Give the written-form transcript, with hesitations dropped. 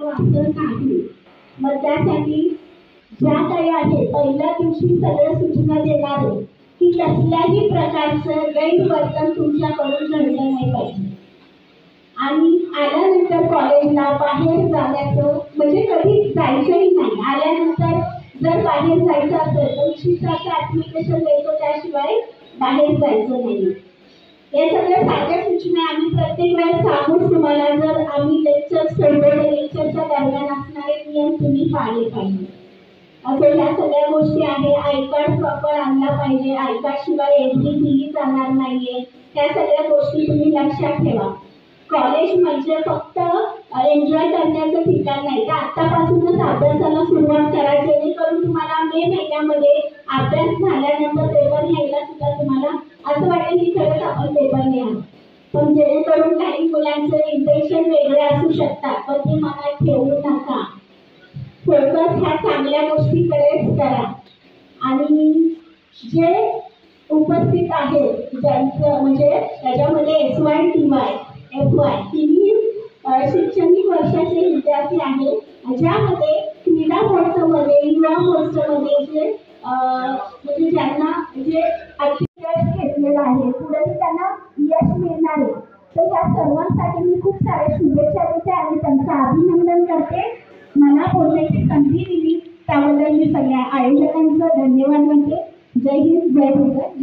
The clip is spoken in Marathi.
करावं असं नाही। मग त्यासाठी ज्या काही आहे पहिल्या दिवशी सगळ्या सूचना देणार आहे की कसल्याही प्रकारचं गैरवर्तन तुमच्याकडून घडलं नाही पाहिजे। आणि आल्यानंतर कॉलेजला बाहेर जाण्याचं म्हणजे कधी जायचंही नाही। आल्यानंतर जर बाहेर जायचं असेल तर शिक्षकाचं ऍप्लिकेशन द्यायचं, त्याशिवाय बाहेर जायचं नाही। या सगळ्या साध्या सूचना आम्ही प्रत्येक वेळेस सांगून तुम्हाला, जर आम्ही लेक्चर्स ठेवतो तर लेक्चरच्या दरम्यान असणारे नियम तुम्ही पाळले पाहिजे। असं या सगळ्या गोष्टी आहे। आय कार्ड प्रॉपर आणला पाहिजे, आय कार्ड शिवाय एंट्री दिली जाणार नाहीये। त्या सगळ्या गोष्टी तुम्ही लक्षात ठेवा। कॉलेज म्हणजे फक्त एन्जॉय करण्याचं ठिकाण नाही, तर आतापासूनच अभ्यासाला सुरुवात करा, जेणेकरून तुम्हाला मे महिन्यामध्ये अभ्यास झाल्यानंतर पेपर घ्यायला सुद्धा तुम्हाला असं वाटेल की खरंच आपण पेपर लिहा। पण जेणेकरून काही मुलांचं इंटेन्शन वेगळे असू शकतात, पण ते मनात ठेवू नका। फोकस ह्या चांगल्या गोष्टीकडेच करा। आणि जे उपस्थित आहे ज्यांचं म्हणजे त्याच्यामध्ये SY TY FY तिन्ही शैक्षणिक वर्षाचे विद्यार्थी आहेत, ज्यामध्ये क्रीडा महोत्सवमध्ये, युवा महोत्सवमध्ये जे म्हणजे ज्यांना जे यश घेतलेलं आहे, पुढे त्यांना यश मिळणार आहे, तर या सर्वांसाठी मी खूप साऱ्या शुभेच्छा देते आणि त्यांचं अभिनंदन करते। मला बोलण्याची संधी दिली त्याबद्दल मी सगळ्या आयोजकांचं धन्यवाद म्हणते। जय हिंद, जय भारत।